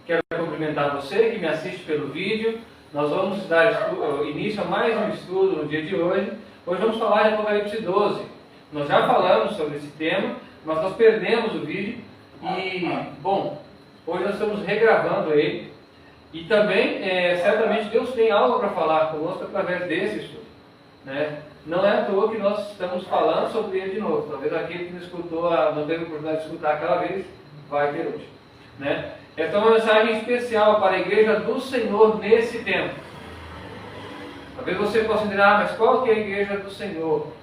Quero cumprimentar você que me assiste pelo vídeo. Nós vamos dar início a mais um estudo no dia de hoje. Hoje vamos falar de Apocalipse 12. Nós já falamos sobre esse tema, mas nós perdemos o vídeo e, bom, hoje nós estamos regravando ele. E também, certamente, Deus tem algo para falar conosco através desse estudo, né? Não é à toa que nós estamos falando sobre ele de novo. Talvez aquele que não escutou, não teve a oportunidade de escutar aquela vez, vai ter hoje, né? Esta é uma mensagem especial para a igreja do Senhor nesse tempo. Talvez você possa dizer, mas qual que é a igreja do Senhor?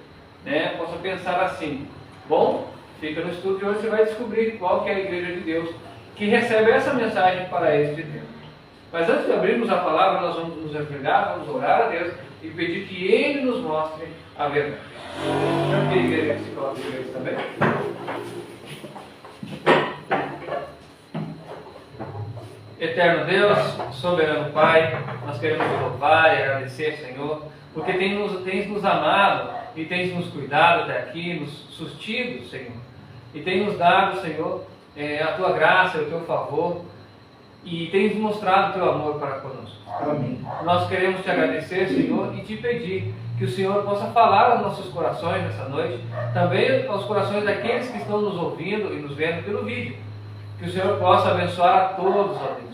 Né? Possa pensar assim. Bom, fica no estudo de hoje, você vai descobrir qual que é a igreja de Deus que recebe essa mensagem para este tempo. Mas antes de abrirmos a palavra, nós vamos nos ajoelhar, vamos orar a Deus e pedir que Ele nos mostre a verdade. Eu queria a igreja que se coloque igreja também. Eterno Deus, soberano Pai, nós queremos te louvar e agradecer, Senhor, porque tens nos amado e tens nos cuidado até aqui, nos sustido, Senhor, e tens nos dado, Senhor, a tua graça e o teu favor, e tens mostrado o teu amor para conosco. Amém. Nós queremos te agradecer, Senhor, e te pedir que o Senhor possa falar aos nossos corações nessa noite, também aos corações daqueles que estão nos ouvindo e nos vendo pelo vídeo. Que o Senhor possa abençoar a todos, ó Deus.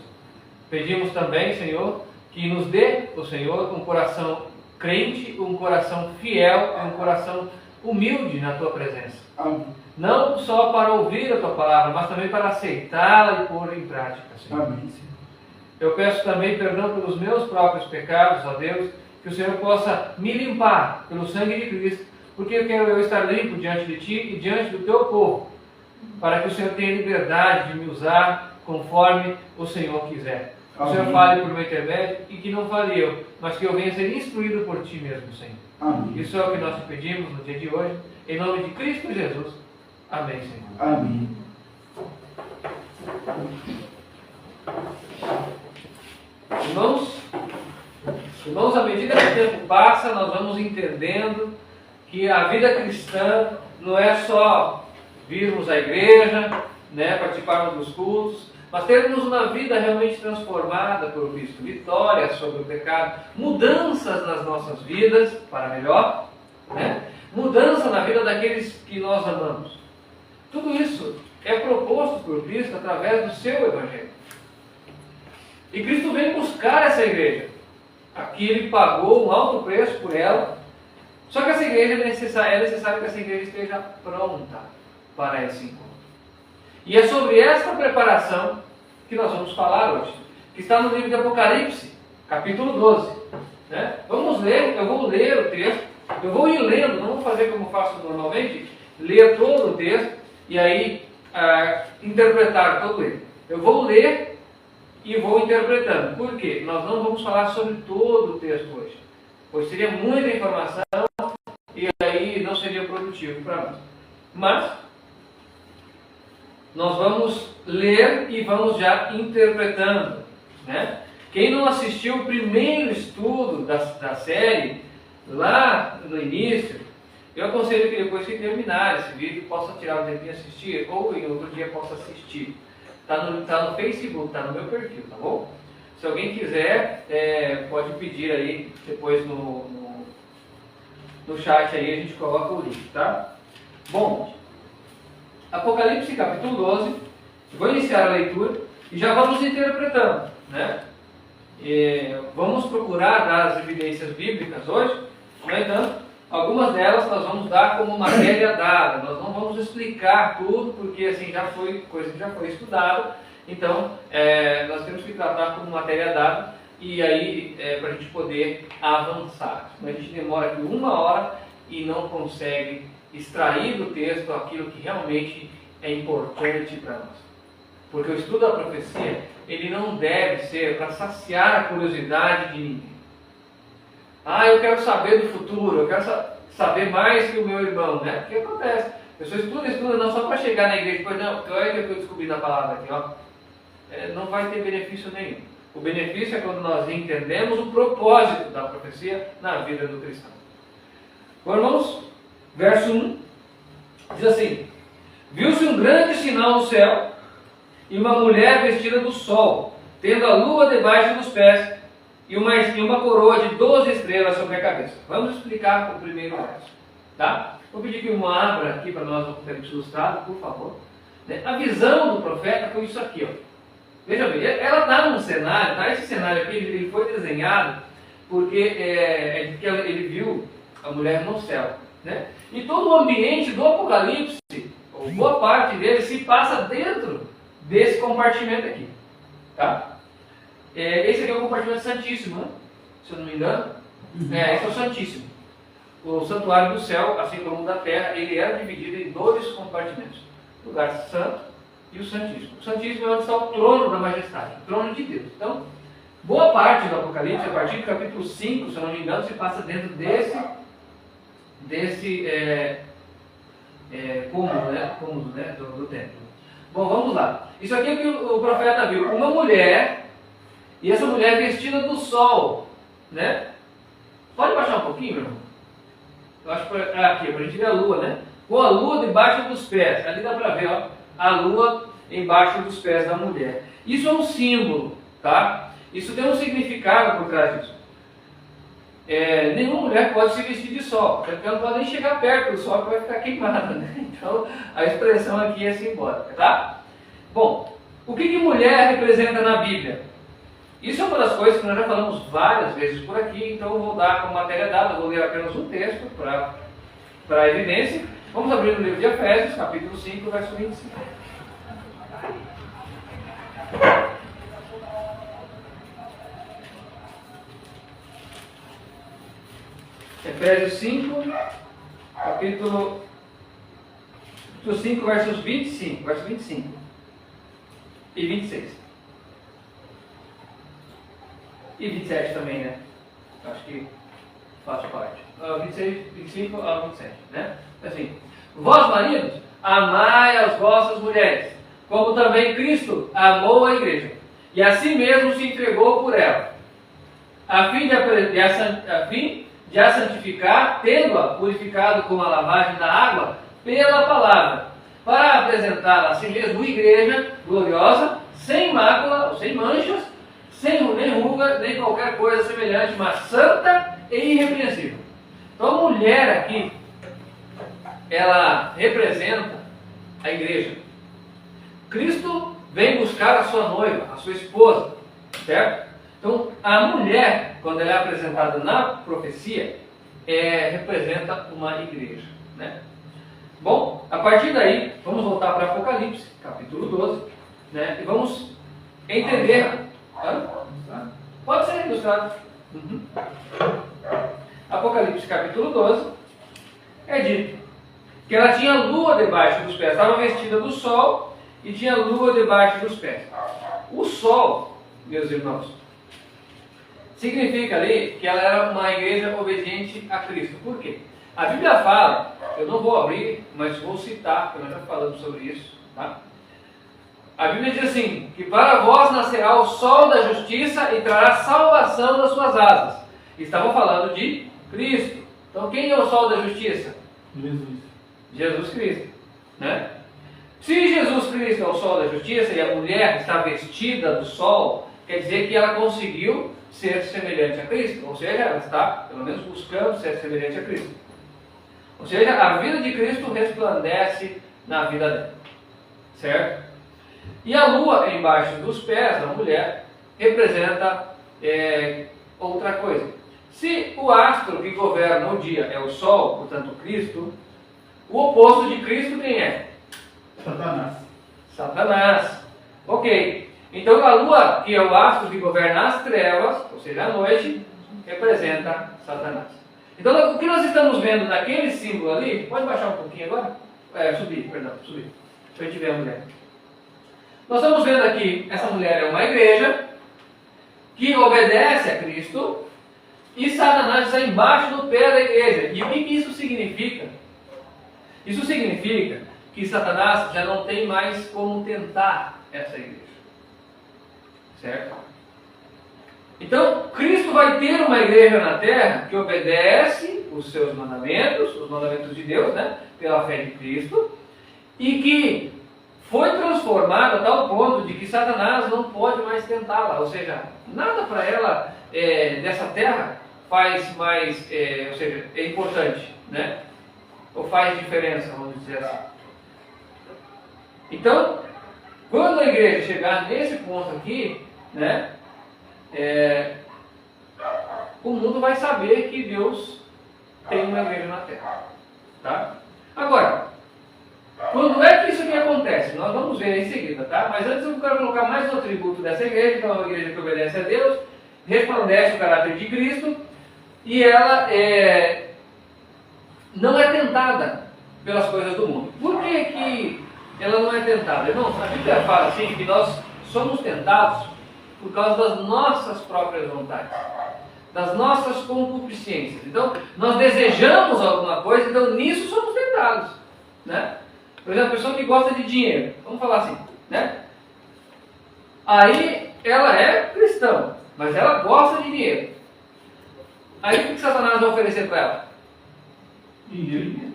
Pedimos também, Senhor, que nos dê, o Senhor, um coração crente, um coração fiel e um coração humilde na tua presença. Amém. Não só para ouvir a tua palavra, mas também para aceitá-la e pôr em prática, Senhor. Amém. Eu peço também perdão pelos meus próprios pecados, ó Deus, que o Senhor possa me limpar pelo sangue de Cristo, porque eu quero estar limpo diante de Ti e diante do Teu povo, para que o Senhor tenha liberdade de me usar conforme o Senhor quiser. Que o Senhor fale por meu intermédio e que não fale eu, mas que eu venha ser instruído por Ti mesmo, Senhor. Amém. Isso é o que nós te pedimos no dia de hoje, em nome de Cristo Jesus. Amém, Senhor. Amém. Irmãos, à medida que o tempo passa, nós vamos entendendo que a vida cristã não é só virmos à igreja, né, participarmos dos cultos, mas termos uma vida realmente transformada por Cristo, vitória sobre o pecado, mudanças nas nossas vidas para melhor, né? Mudança na vida daqueles que nós amamos. Tudo isso é proposto por Cristo através do seu Evangelho. E Cristo vem buscar essa igreja. Aqui Ele pagou um alto preço por ela, só que essa igreja é necessário que essa igreja esteja pronta para esse encontro. E é sobre esta preparação que nós vamos falar hoje, que está no livro de Apocalipse, capítulo 12. Né? Vamos ler, eu vou ler o texto, eu vou ir lendo, não vou fazer como faço normalmente, ler todo o texto e aí interpretar todo ele. Eu vou ler e vou interpretando. Por quê? Nós não vamos falar sobre todo o texto hoje, pois seria muita informação e aí não seria produtivo para nós. Mas nós vamos ler e vamos já interpretando, né? Quem não assistiu o primeiro estudo da série, lá no início, eu aconselho que depois que terminar esse vídeo, possa tirar o tempo e assistir, ou em outro dia possa assistir. Está no Facebook, está no meu perfil, tá bom? Se alguém quiser, pode pedir aí, depois no chat aí a gente coloca o link, tá? Bom, Apocalipse capítulo 12, vou iniciar a leitura e já vamos interpretando, né? Vamos procurar dar as evidências bíblicas hoje, no entanto, algumas delas nós vamos dar como matéria dada, nós não vamos explicar tudo, porque assim coisa que já foi estudada, então nós temos que tratar como matéria dada e aí para a gente poder avançar. Senão a gente demora aqui 1 hora e não consegue extrair do texto aquilo que realmente é importante para nós. Porque o estudo da profecia, ele não deve ser para saciar a curiosidade de ninguém. Eu quero saber do futuro, eu quero saber mais que o meu irmão, né? O que acontece? A pessoa estuda não só para chegar na igreja e depois, não, olha que eu descobri na palavra aqui, ó. Não vai ter benefício nenhum. O benefício é quando nós entendemos o propósito da profecia na vida do cristão. Bom, irmãos, verso 1 diz assim: viu-se um grande sinal no céu e uma mulher vestida do sol, tendo a lua debaixo dos pés e uma coroa de 12 estrelas sobre a cabeça. Vamos explicar o primeiro verso. Tá? Vou pedir que uma abra aqui para nós o Apocalipse ilustrado, por favor. A visão do profeta foi isso aqui. Ó. Veja bem, ela está num cenário, tá? Esse cenário aqui ele foi desenhado porque ele viu a mulher no céu. Né? E todo o ambiente do Apocalipse, ou boa parte dele, se passa dentro desse compartimento aqui. Tá? Esse aqui é o compartimento santíssimo, né? Se eu não me engano. Esse é o santíssimo. O santuário do céu, assim como o da terra, ele era dividido em dois compartimentos. O lugar santo e o santíssimo. O santíssimo é onde está o trono da majestade, o trono de Deus. Então, boa parte do Apocalipse, a partir do capítulo 5, se eu não me engano, se passa dentro desse cômodo, né, do templo. Bom, vamos lá. Isso aqui é o que o profeta viu. Uma mulher, e essa mulher vestida do sol, né? Pode baixar um pouquinho, meu irmão? Eu acho que aqui, para a gente ver a lua, né? Com a lua debaixo dos pés. Ali dá para ver, ó, a lua embaixo dos pés da mulher. Isso é um símbolo, tá? Isso tem um significado por trás disso. Nenhuma mulher pode se vestir de sol, porque ela não pode nem chegar perto do sol, que vai ficar queimada, né? Então, a expressão aqui é simbólica, tá? Bom, o que mulher representa na Bíblia? Isso é uma das coisas que nós já falamos várias vezes por aqui, então eu vou dar como matéria dada, vou ler apenas um texto para evidência. Vamos abrir no livro de Efésios, capítulo 5, verso 25. Efésios 5, capítulo 5, verso 25 e 26. E 27 também, né? Acho que faz parte. 26, 25 a 27, né? Assim, vós maridos, amai as vossas mulheres, como também Cristo amou a igreja, e assim mesmo se entregou por ela, a fim de a santificar, tendo-a purificado com a lavagem da água pela palavra, para apresentá-la a si mesmo igreja gloriosa, sem mácula, ou sem manchas, sem nem ruga, nem qualquer coisa semelhante, mas santa e irrepreensível. Então a mulher aqui, ela representa a igreja. Cristo vem buscar a sua noiva, a sua esposa, certo? Então a mulher, quando ela é apresentada na profecia, representa uma igreja, né? Bom, a partir daí, vamos voltar para Apocalipse, capítulo 12, né? E vamos entender. Pode ser ilustrado. Apocalipse capítulo 12 é dito que ela tinha lua debaixo dos pés, estava vestida do sol e tinha lua debaixo dos pés. O sol, meus irmãos, significa ali que ela era uma igreja obediente a Cristo. Por quê? A Bíblia fala, eu não vou abrir, mas vou citar, porque nós já falamos sobre isso, tá? A Bíblia diz assim, que para vós nascerá o sol da justiça e trará salvação das suas asas. Estavam falando de Cristo. Então quem é o sol da justiça? Jesus Cristo, né? Se Jesus Cristo é o sol da justiça e a mulher está vestida do sol, quer dizer que ela conseguiu ser semelhante a Cristo. Ou seja, ela está, pelo menos, buscando ser semelhante a Cristo. Ou seja, a vida de Cristo resplandece na vida dela. Certo? E a lua embaixo dos pés da mulher representa outra coisa. Se o astro que governa o dia é o sol, portanto Cristo, o oposto de Cristo quem é? Satanás. Ok. Então a lua, que é o astro que governa as trevas, ou seja, a noite, representa Satanás. Então o que nós estamos vendo naquele símbolo ali, pode baixar um pouquinho agora? Subir. Para a gente ver a mulher. Nós estamos vendo aqui, essa mulher é uma igreja que obedece a Cristo e Satanás está embaixo do pé da igreja. E o que isso significa? Isso significa que Satanás já não tem mais como tentar essa igreja. Certo? Então, Cristo vai ter uma igreja na terra que obedece os seus mandamentos, os mandamentos de Deus, né? Pela fé de Cristo, e que foi transformada a tal ponto de que Satanás não pode mais tentá-la, ou seja, nada para ela dessa terra faz mais, ou seja, é importante, né? Ou faz diferença, vamos dizer assim. Então, quando a igreja chegar nesse ponto aqui, né, o mundo vai saber que Deus tem uma igreja na terra, tá? Agora, quando é que isso aqui acontece? Nós vamos ver em seguida, tá? Mas antes eu quero colocar mais um atributo dessa igreja, que é uma igreja que obedece a Deus, resplandece o caráter de Cristo, e ela não é tentada pelas coisas do mundo. Por que que ela não é tentada? Irmãos, a Bíblia fala assim, que nós somos tentados por causa das nossas próprias vontades, das nossas concupiscências. Então, nós desejamos alguma coisa, então nisso somos tentados, né? Por exemplo, a pessoa que gosta de dinheiro, vamos falar assim, né? Aí ela é cristã, mas ela gosta de dinheiro. Aí o que Satanás vai oferecer para ela? Dinheiro.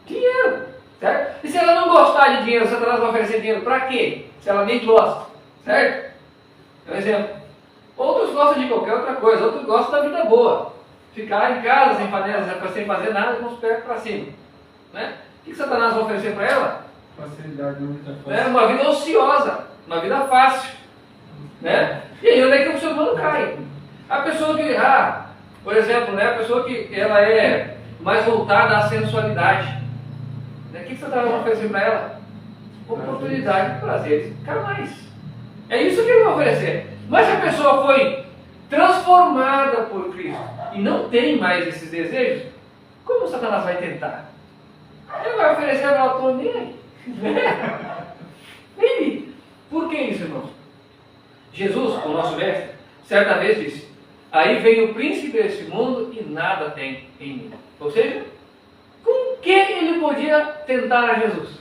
Dinheiro, certo? E se ela não gostar de dinheiro, Satanás vai oferecer dinheiro para quê? Se ela nem gosta, certo? É um exemplo. Outros gostam de qualquer outra coisa, outros gostam da vida boa. Ficar em casa sem fazer nada com os pés para cima, né? O que Satanás vai oferecer para ela? Facilidade, muita fácil. Uma vida ociosa, uma vida fácil, né? E aí onde é que o ser humano cai? A pessoa que, por exemplo, né, a pessoa que ela é mais voltada à sensualidade, né? O que Satanás vai oferecer para ela? Oportunidade de prazeres carnais. É isso que ele vai oferecer. Mas se a pessoa foi transformada por Cristo e não tem mais esses desejos, como Satanás vai tentar? Ele vai oferecer para ela, tô nem aí. Entende? Por que isso, irmãos? Jesus, o nosso mestre, certa vez disse: aí vem o príncipe desse mundo e nada tem em mim. Ou seja, com que ele podia tentar a Jesus?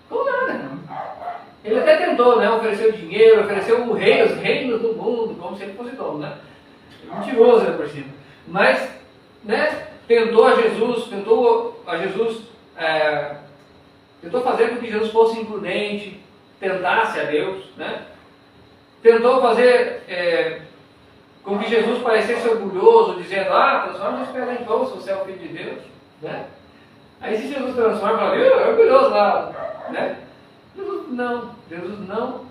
Com nada. Ele até tentou, né? Ofereceu dinheiro, ofereceu os reinos do mundo, como se ele fosse dono, né? Mentiroso, né, por cima. Mas, né? Tentou fazer com que Jesus fosse imprudente, tentasse a Deus, né? Tentou fazer com que Jesus parecesse orgulhoso, dizendo: transforma as pedras em pão, se você é o Filho de Deus, né? Aí se Jesus transforma, fala: é orgulhoso lá, né? Jesus não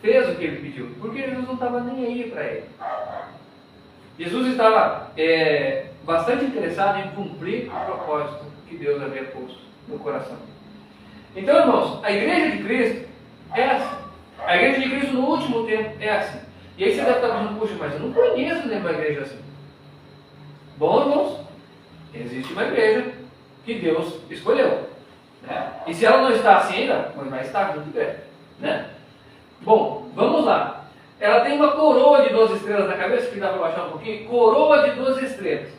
fez o que ele pediu, porque Jesus não estava nem aí para ele. Jesus estava bastante interessado em cumprir o propósito que Deus havia posto no coração. Então, irmãos, a igreja de Cristo é assim. A igreja de Cristo no último tempo é assim. E aí você deve estar dizendo: puxa, mas eu não conheço nenhuma igreja assim. Bom, irmãos, existe uma igreja que Deus escolheu, né? E se ela não está assim ainda, mas vai estar muito breve, né? Bom, vamos lá. Ela tem uma coroa de 12 estrelas na cabeça, que dá para baixar um pouquinho. Coroa de 12 estrelas.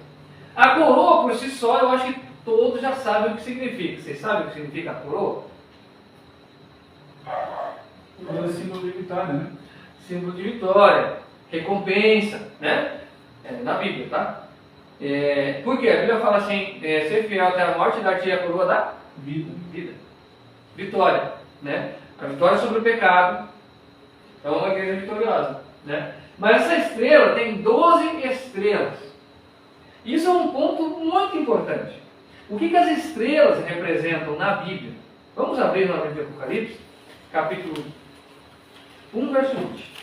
A coroa por si só, eu acho que todos já sabem o que significa. Vocês sabem o que significa a coroa? É símbolo de vitória, né? Símbolo de vitória, recompensa, né? Na Bíblia, tá? Por quê? A Bíblia fala assim: ser fiel até a morte, dar-te a coroa da vida. Vitória, né? A vitória sobre o pecado. É uma igreja vitoriosa, né? Mas essa estrela tem 12 estrelas. Isso é um ponto muito importante. O que as estrelas representam na Bíblia? Vamos abrir no livro de Apocalipse, capítulo 1, verso 20.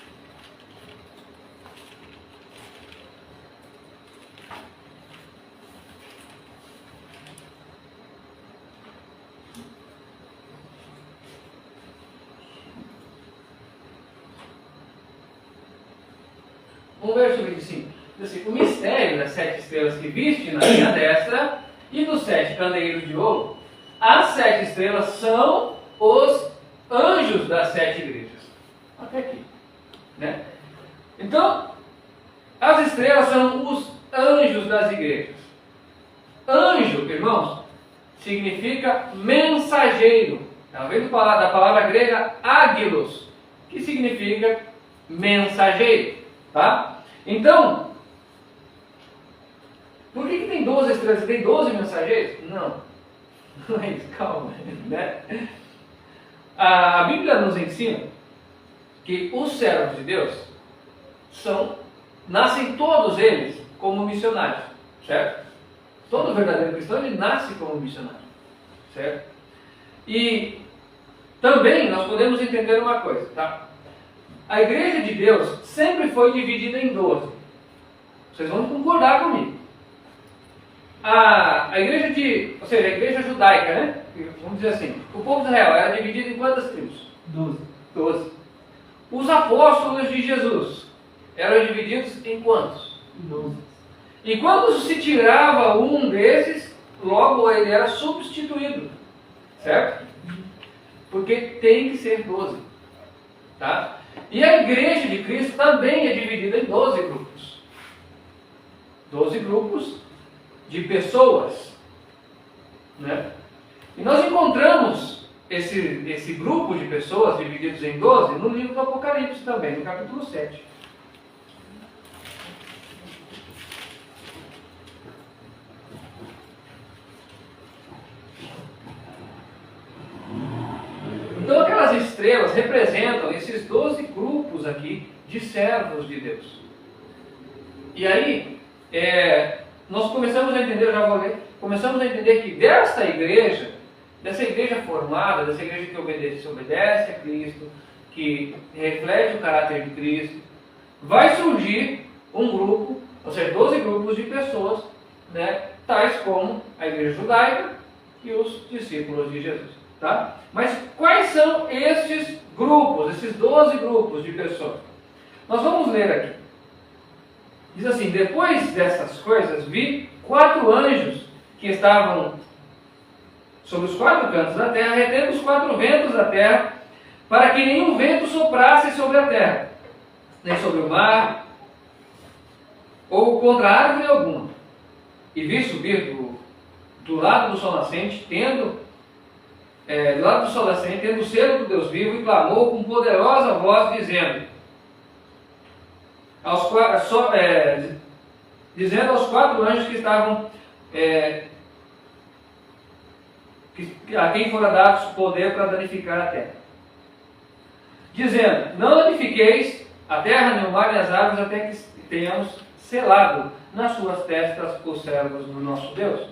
O verso 25 diz assim: o mistério das 7 estrelas que viste na minha destra e dos 7 candeeiros de ouro. As 7 estrelas são os anjos das 7 igrejas. Até aqui, né? Então, as estrelas são os anjos das igrejas. Anjo, irmãos, significa mensageiro. Ela vem da palavra grega águilos, que significa mensageiro, tá? Então, por que tem 12 estrelas? Tem 12 mensageiros? Não. Não é isso, calma, né? A Bíblia nos ensina que os servos de Deus nascem todos eles como missionários, certo? Todo verdadeiro cristão ele nasce como missionário, certo? E também nós podemos entender uma coisa, tá? A igreja de Deus sempre foi dividida em 12. Vocês vão concordar comigo. A igreja ou seja, a igreja judaica, né? Vamos dizer assim, o povo de Israel era dividido em quantas tribos? 12. Os apóstolos de Jesus eram divididos em quantos? 12. E quando se tirava um desses, logo ele era substituído, certo? Porque tem que ser 12, tá? E a igreja de Cristo também é dividida em 12 grupos. 12 grupos de pessoas, né? E nós encontramos esse grupo de pessoas divididos em 12 no livro do Apocalipse também, no capítulo 7. Então aquelas estrelas representam esses 12 grupos aqui de servos de Deus. E aí, nós começamos a entender, eu já vou ler, começamos a entender que dessa igreja formada, dessa igreja que obedece a Cristo, que reflete o caráter de Cristo, vai surgir um grupo, ou seja, 12 grupos de pessoas, né, tais como a igreja judaica e os discípulos de Jesus. Tá? Mas quais são estes grupos, esses 12 grupos de pessoas? Nós vamos ler aqui. Diz assim: depois dessas coisas, vi 4 anjos que estavam sobre os 4 cantos da terra, retendo os 4 ventos da terra, para que nenhum vento soprasse sobre a terra, nem sobre o mar, ou contra árvore alguma. E vi subir do lado do sol nascente, tendo o selo do Deus vivo, e clamou com poderosa voz, dizendo aos 4 anjos que estavam, a quem fora dado poder para danificar a terra, dizendo: não danifiqueis a terra, nem o mar, nem as árvores, até que tenhamos selado nas suas testas os servos do nosso Deus.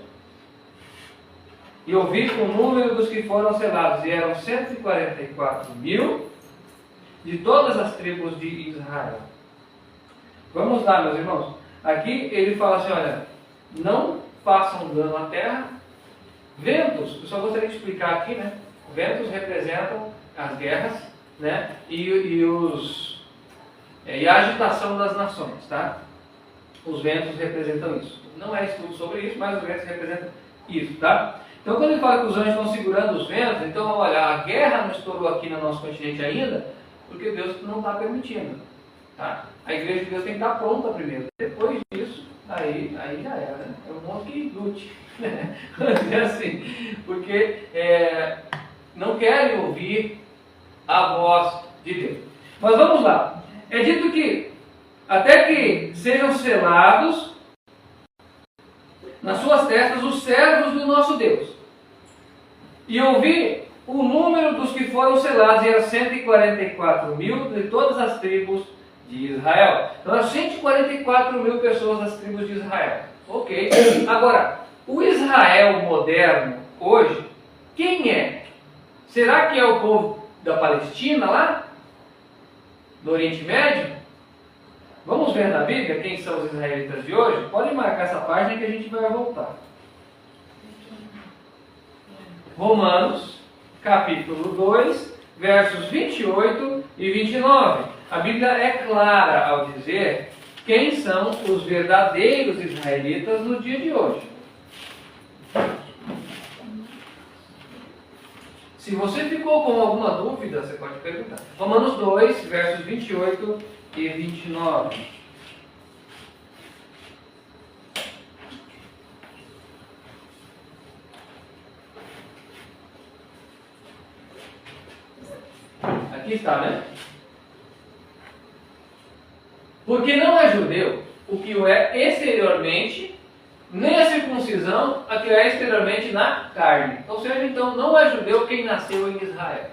E ouvi o número dos que foram selados, e eram 144.000 de todas as tribos de Israel. Vamos lá, meus irmãos. Aqui ele fala assim: olha, não façam dano à terra. Ventos, eu só gostaria de explicar aqui, né? Ventos representam as guerras, né? E a agitação das nações, tá? Os ventos representam isso. Não é estudo sobre isso, mas os ventos representam isso, tá? Então, quando ele fala que os anjos estão segurando os ventos, então, olha, a guerra não estourou aqui no nosso continente ainda, porque Deus não está permitindo, tá? A igreja de Deus tem que estar pronta primeiro. Depois disso, aí já era, né? É um monte que lute, né? É assim, porque não querem ouvir a voz de Deus. Mas vamos lá. É dito que até que sejam selados nas suas testas os servos do nosso Deus. E ouvi o número dos que foram selados, e eram 144.000 de todas as tribos de Israel. Então, eram 144.000 pessoas das tribos de Israel. Ok. Agora, o Israel moderno, hoje, quem é? Será que é o povo da Palestina lá? Do Oriente Médio? Vamos ver na Bíblia quem são os israelitas de hoje? Pode marcar essa página que a gente vai voltar. Romanos, capítulo 2, versos 28 e 29. A Bíblia é clara ao dizer quem são os verdadeiros israelitas no dia de hoje. Se você ficou com alguma dúvida, você pode perguntar. Romanos 2, versos 28 e 29. Aqui está, né? Porque não é judeu o que o é exteriormente, nem a circuncisão a que é exteriormente na carne. Ou seja, então, não é judeu quem nasceu em Israel.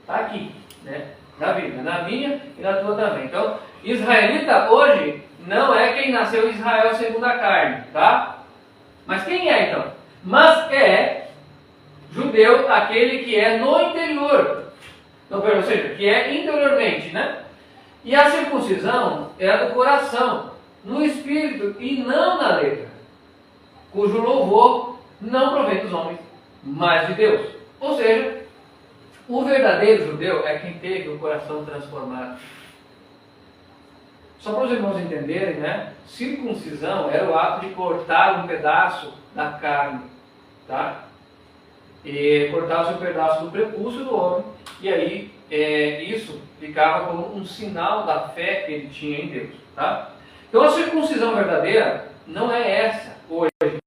Está aqui, né? Na Bíblia, na minha e na tua também. Então, israelita hoje não é quem nasceu em Israel segundo a carne, tá? Mas quem é então? Mas é judeu aquele que é no interior. Não, ou seja, que é interiormente, né? E a circuncisão é a do coração, no espírito e não na letra, cujo louvor não provém dos homens, mas de Deus. Ou seja, o verdadeiro judeu é quem teve o coração transformado. Só para os irmãos entenderem, né? Circuncisão era o ato de cortar um pedaço da carne, tá? E cortar um pedaço do prepúcio do homem, e aí isso ficava como um sinal da fé que ele tinha em Deus, tá? Então a circuncisão verdadeira não é essa hoje,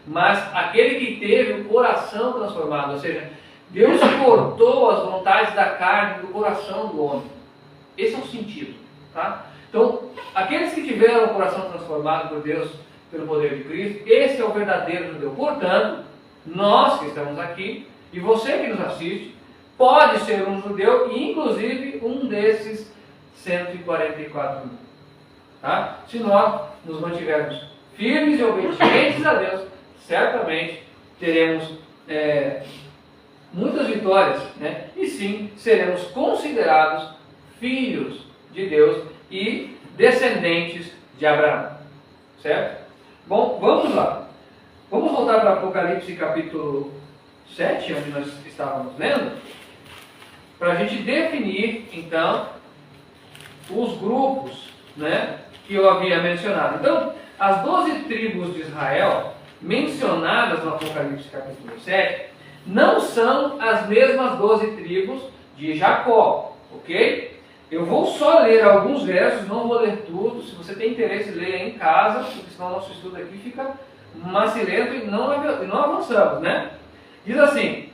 mas aquele que teve o coração transformado, ou seja, Deus cortou as vontades da carne do coração do homem. Esse é o sentido, tá? Então, aqueles que tiveram o coração transformado por Deus pelo poder de Cristo, esse é o verdadeiro judeu. Portanto, nós que estamos aqui, e você que nos assiste, pode ser um judeu e inclusive um desses 144 mil. Tá? Se nós nos mantivermos firmes e obedientes a Deus, certamente teremos muitas vitórias, né? E sim, seremos considerados filhos de Deus e descendentes de Abraão. Certo? Bom, vamos lá. Vamos voltar para Apocalipse capítulo 7, onde nós estávamos lendo, para a gente definir, então, os grupos, né, que eu havia mencionado. Então, as 12 tribos de Israel, mencionadas no Apocalipse capítulo 7, não são as mesmas 12 tribos de Jacó, ok? Eu vou só ler alguns versos, não vou ler tudo. Se você tem interesse, leia em casa, porque senão o nosso estudo aqui fica macilento e não avançamos, né? Diz assim: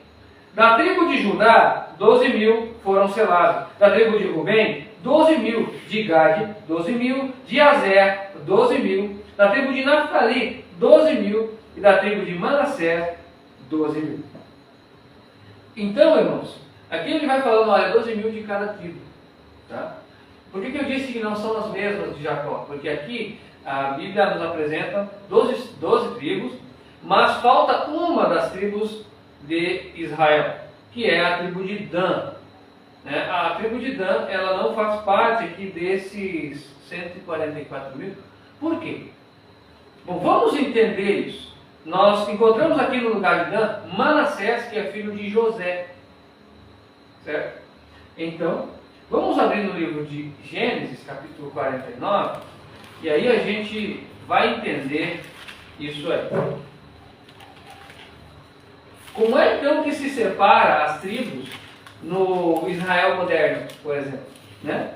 da tribo de Judá, 12 mil foram selados. Da tribo de Rubem, 12 mil. De Gade, 12 mil. De Azer, 12 mil. Da tribo de Naphtali, 12 mil. E da tribo de Manassés, 12 mil. Então, irmãos, aqui ele vai falando, olha, 12 mil de cada tribo. Tá? Por que eu disse que não são as mesmas de Jacó? Porque aqui a Bíblia nos apresenta 12 tribos, mas falta uma das tribos de Israel, que é a tribo de Dan. Né? A tribo de Dan, ela não faz parte aqui desses 144 mil. Por quê? Bom, vamos entender isso. Nós encontramos aqui no lugar de Dan, Manassés, que é filho de José. Certo? Então, vamos abrir no livro de Gênesis, capítulo 49, e aí a gente vai entender isso aí. Como é então que se separa as tribos no Israel moderno, por exemplo? Né?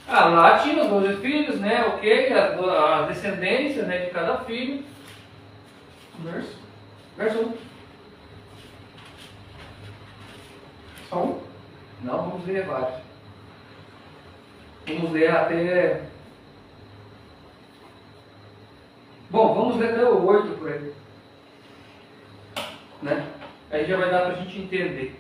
Lá tinha os 12 filhos, né? Ok, a descendência, né, de cada filho. Verso 1. Só um? Não, vamos ler vários. Vamos ler até... Bom, vamos ler até o 8 por aí. Né? Aí já vai dar para a gente entender.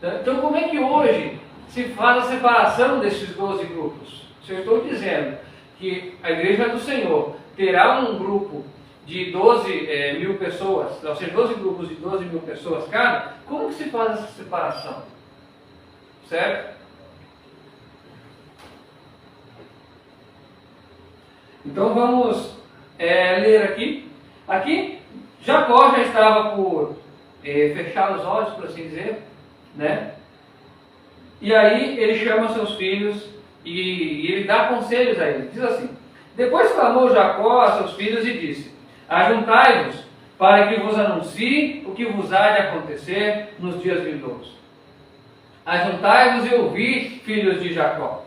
Então, como é que hoje se faz a separação desses 12 grupos? Se eu estou dizendo que a Igreja do Senhor terá um grupo de 12 mil pessoas, ou seja, 12 grupos de 12 mil pessoas cada, como que se faz essa separação? Certo? Então vamos ler aqui. Aqui, Jacó já estava por fechar os olhos, por assim dizer, né? E aí ele chama seus filhos e ele dá conselhos a eles. Diz assim: depois clamou Jacó a seus filhos e disse: ajuntai-vos para que vos anuncie o que vos há de acontecer nos dias vindouros. Ajuntai-vos e ouvi, filhos de Jacó.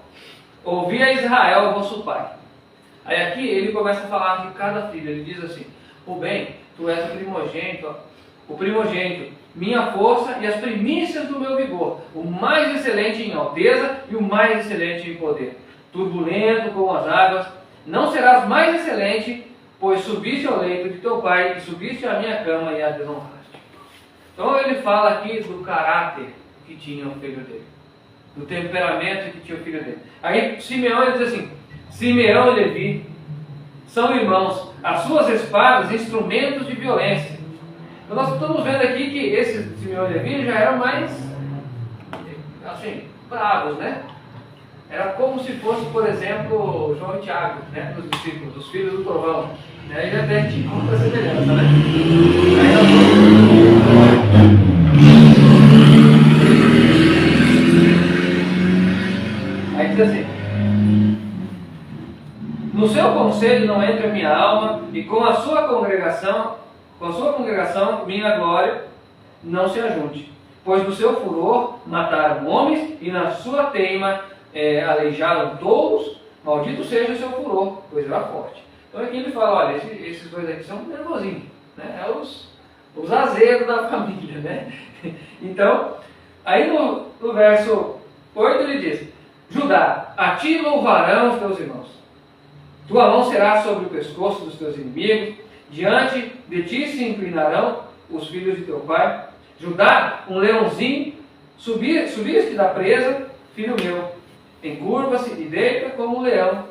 Ouvi a Israel, vosso pai. Aí aqui ele começa a falar de cada filho. Ele diz assim: Rubem, tu és o primogênito, minha força e as primícias do meu vigor, o mais excelente em alteza e o mais excelente em poder. Turbulento como as águas, não serás mais excelente, pois subiste ao leito de teu pai e subiste à minha cama e a desonraste. Então ele fala aqui do caráter que tinha o filho dele. do temperamento que tinha o filho dele. Aí Simeão ele diz assim: Simeão e Levi são irmãos, as suas espadas instrumentos de violência. Então nós estamos vendo aqui que esses Simeão e Levi já eram mais assim, bravos, né? Era como se fosse, por exemplo, João e Tiago, né? Os discípulos, os filhos do trovão. Aí já até tinha muita semelhança, né? Aí diz assim: no seu conselho não entra minha alma, e com a sua congregação, minha glória não se ajunte. Pois no seu furor mataram homens, e na sua teima aleijaram todos. Maldito seja o seu furor, pois era forte. Então aqui ele fala: olha, esses dois aqui são nervosinhos, né? É os azedos da família, né? Então, aí no verso 8 ele diz: Judá, a ti louvarão os teus irmãos. Tua mão será sobre o pescoço dos teus inimigos, diante de ti se inclinarão os filhos de teu pai. Judá, um leãozinho, subiste da presa, filho meu, encurva-se e deita como um leão,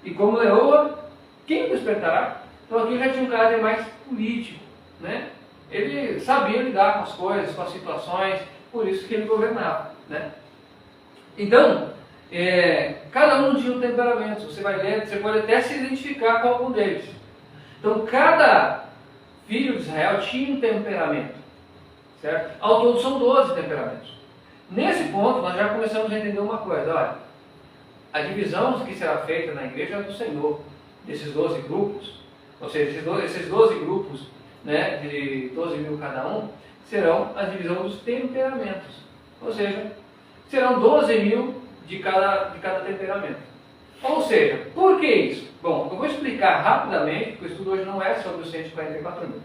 e como leoa, quem despertará? Então aqui já tinha um caráter mais político, né? Ele sabia lidar com as coisas, com as situações, por isso que ele governava, né? Então, cada um tinha um temperamento. Você vai ler, você pode até se identificar com algum deles. Então, cada filho de Israel tinha um temperamento, certo? Ao todo são 12 temperamentos. Nesse ponto, nós já começamos a entender uma coisa. Olha, a divisão que será feita na igreja é do Senhor, desses 12 grupos, ou seja, esses 12 grupos, né, de 12 mil cada um, serão a divisão dos temperamentos. Ou seja, serão 12 mil de cada temperamento. Ou seja, por que isso? Bom, eu vou explicar rapidamente, porque o estudo hoje não é sobre os 144 mil.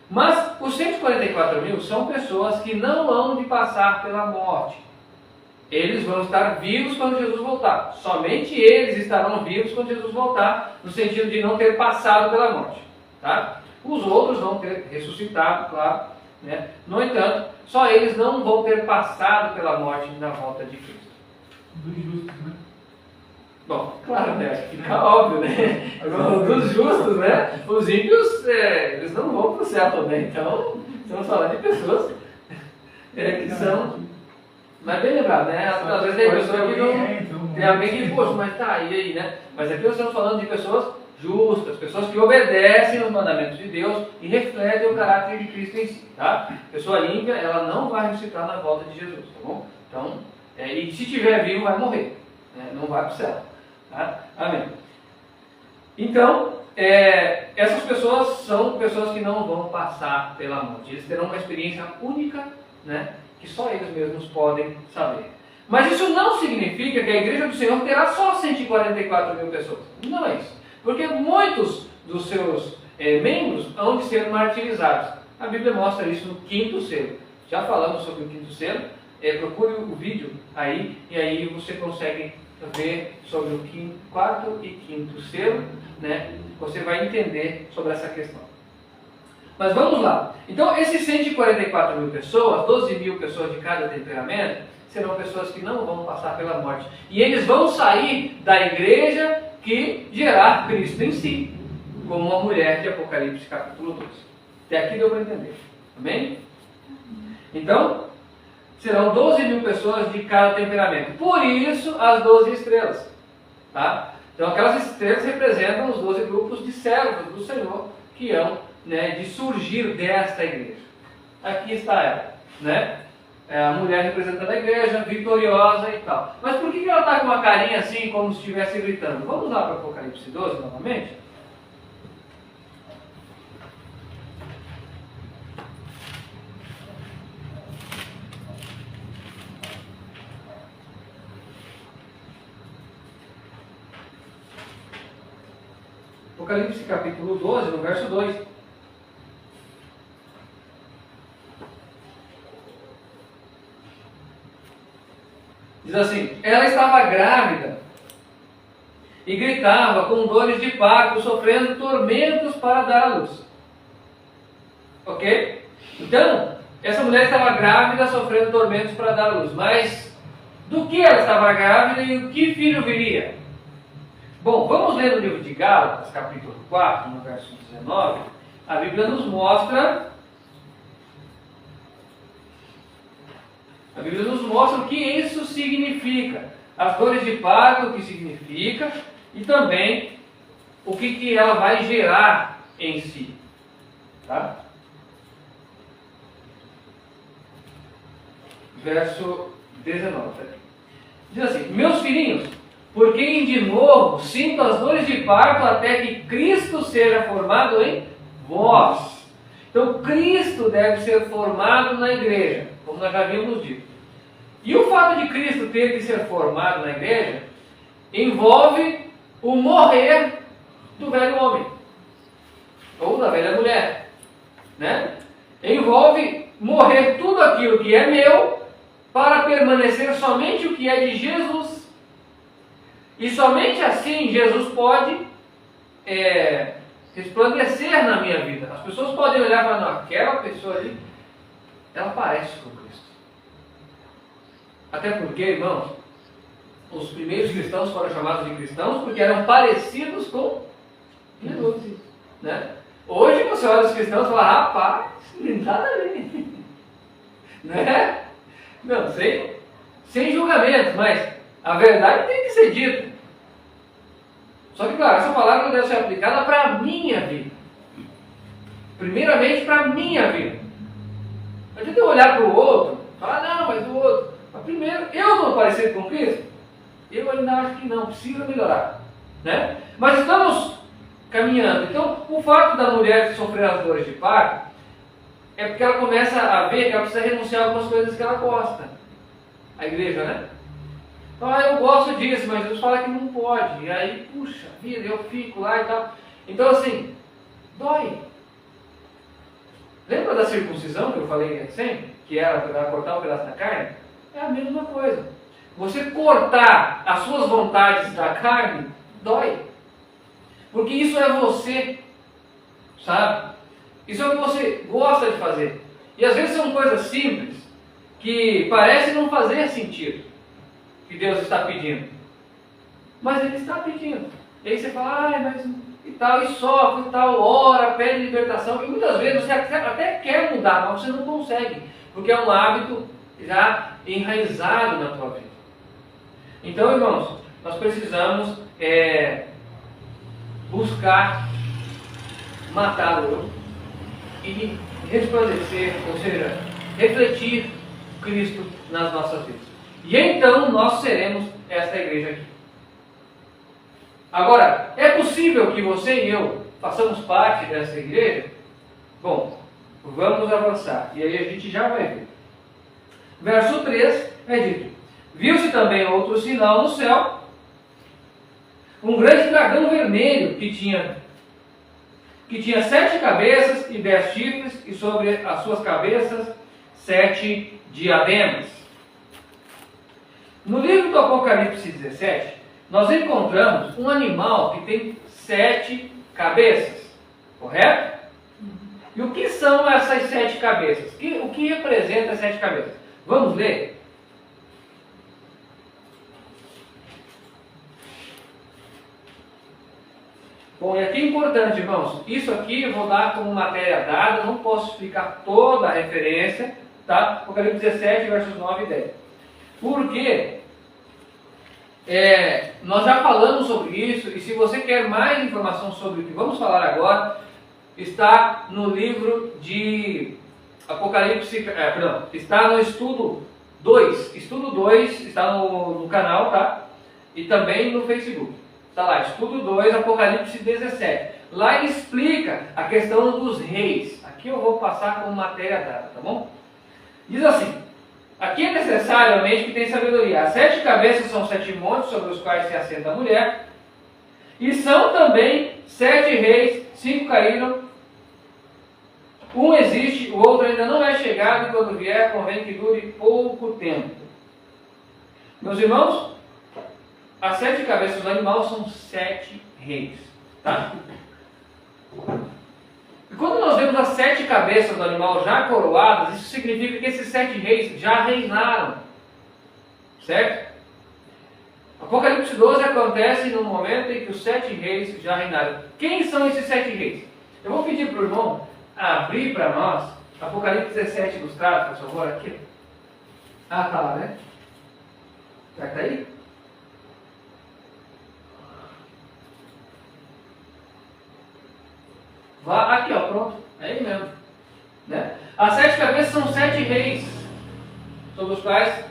Mas os 144 mil são pessoas que não hão de passar pela morte. Eles vão estar vivos quando Jesus voltar. Somente eles estarão vivos quando Jesus voltar, no sentido de não ter passado pela morte. Tá? Os outros vão ter ressuscitado, claro, né? No entanto, só eles não vão ter passado pela morte na volta de Cristo. Dos justos, né? Bom, claro, né? Fica óbvio, né? Dos justos, né? Os ímpios, eles não vão para o céu também. Então, estamos falando de pessoas que são... Mas bem lembrado, né? Às vezes tem pessoa que não... Tem alguém que, poxa, mas tá, e aí, né? Mas aqui nós estamos falando de pessoas justas, pessoas que obedecem os mandamentos de Deus e refletem o caráter de Cristo em si, tá? Pessoa ímpia, ela não vai ressuscitar na volta de Jesus, tá bom? Então, e se tiver vivo, vai morrer, né? Não vai para o céu, tá? Amém. Então, essas pessoas são pessoas que não vão passar pela morte. Eles terão uma experiência única, né? Que só eles mesmos podem saber. Mas isso não significa que a igreja do Senhor terá só 144 mil pessoas. Não é isso. Porque muitos dos seus membros hão de ser martirizados. A Bíblia mostra isso no 5º selo. Já falamos sobre o 5º selo. Procure o vídeo aí, e aí você consegue ver sobre o 4º e 5º selo, né? Você vai entender sobre essa questão. Mas vamos lá. Então, esses 144 mil pessoas, 12 mil pessoas de cada temperamento, serão pessoas que não vão passar pela morte. E eles vão sair da igreja que gerar Cristo em si, como uma mulher de Apocalipse capítulo 2. Até aqui deu para entender. Amém? Então, serão 12 mil pessoas de cada temperamento. Por isso, as 12 estrelas. Tá? Então, aquelas estrelas representam os 12 grupos de servos do Senhor que hão, né, de surgir desta igreja. Aqui está ela, né? A mulher representando a igreja, vitoriosa e tal. Mas por que ela está com uma carinha assim, como se estivesse gritando? Vamos lá para Apocalipse 12 novamente? Apocalipse capítulo 12, no verso 2. Diz assim: ela estava grávida e gritava com dores de parto, sofrendo tormentos para dar à luz. Ok? Então, essa mulher estava grávida, sofrendo tormentos para dar à luz. Mas do que ela estava grávida e o que filho viria. Bom, vamos ler no livro de Gálatas, capítulo 4, no verso 19. A Bíblia nos mostra o que isso significa. As dores de parto, o que significa, e também o que ela vai gerar em si. Tá? Verso 19. Diz assim: meus filhinhos, por quem de novo sinto as dores de parto até que Cristo seja formado em vós. Então Cristo deve ser formado na igreja, como nós já havíamos dito. E o fato de Cristo ter que ser formado na igreja envolve o morrer do velho homem, ou da velha mulher, né? Envolve morrer tudo aquilo que é meu, para permanecer somente o que é de Jesus. E somente assim Jesus pode resplandecer na minha vida. As pessoas podem olhar e falar: não, aquela pessoa ali, ela parece com Cristo. Até porque, irmãos, os primeiros cristãos foram chamados de cristãos porque eram parecidos com Jesus, né? Hoje você olha os cristãos e fala: rapaz, nada a ver. Né? Não, sem julgamento, mas a verdade tem que ser dita. Só que, claro, essa palavra deve ser aplicada para a minha vida. Primeiramente para a minha vida. Não adianta eu olhar para o outro e falar: não, mas o outro. Mas primeiro, eu não parecido com Cristo? Eu ainda acho que não, precisa melhorar. Né? Mas estamos caminhando. Então, o fato da mulher sofrer as dores de parto é porque ela começa a ver que ela precisa renunciar a algumas coisas que ela gosta. A igreja, né? Então, eu gosto disso, mas Jesus fala que não pode. E aí, puxa vida, eu fico lá e tal. Então, assim, dói. Lembra da circuncisão que eu falei recente? Que era para cortar um pedaço da carne? É a mesma coisa. Você cortar as suas vontades da carne, dói. Porque isso é você, sabe? Isso é o que você gosta de fazer. E às vezes são coisas simples que parecem não fazer sentido que Deus está pedindo. Mas Ele está pedindo. E aí você fala: ai, mas e tal, e sofre, e tal, ora, pede libertação. E muitas vezes você até quer mudar, mas você não consegue. Porque é um hábito já enraizado na tua vida. Então, irmãos, nós precisamos buscar matar o eu e resplandecer, ou seja, refletir Cristo nas nossas vidas. E então nós seremos esta igreja aqui. Agora, é possível que você e eu façamos parte dessa igreja? Bom, vamos avançar. E aí a gente já vai ver. Verso 3 é dito: viu-se também outro sinal no céu, um grande dragão vermelho que tinha 7 cabeças e 10 chifres, e sobre as suas cabeças 7 diademas. No livro do Apocalipse 17, nós encontramos um animal que tem 7 cabeças, correto? E o que são essas 7 cabeças? O que representa as 7 cabeças? Vamos ler? Bom, e aqui é importante, irmãos, isso aqui eu vou dar como matéria dada, não posso explicar toda a referência, tá? Apocalipse 17, versos 9 e 10. Porque nós já falamos sobre isso, e se você quer mais informação sobre o que vamos falar agora, está no livro de Apocalipse, está no estudo 2. Estudo 2 está no canal, tá? E também no Facebook. Está lá, estudo 2, Apocalipse 17. Lá ele explica a questão dos reis. Aqui eu vou passar como matéria dada, tá bom? Diz assim: aqui é necessariamente que tem sabedoria. As 7 cabeças são 7 montes sobre os quais se assenta a mulher. E são também 7 reis, 5 caíram. Um existe, o outro ainda não é chegado, e quando vier convém que dure pouco tempo. Meus irmãos, as 7 cabeças do animal são 7 reis, tá? E quando nós vemos as 7 cabeças do animal já coroadas, isso significa que esses 7 reis já reinaram Certo? Apocalipse 12 acontece no momento em que os 7 reis já reinaram. Quem são esses 7 reis? Eu vou pedir para o irmão abrir para nós Apocalipse 17 ilustrado, por favor, aqui. Ah, tá lá, né? Será que tá aí? Vá, aqui, ó, pronto. É aí mesmo. Né? As 7 cabeças são 7 reis, sobre os quais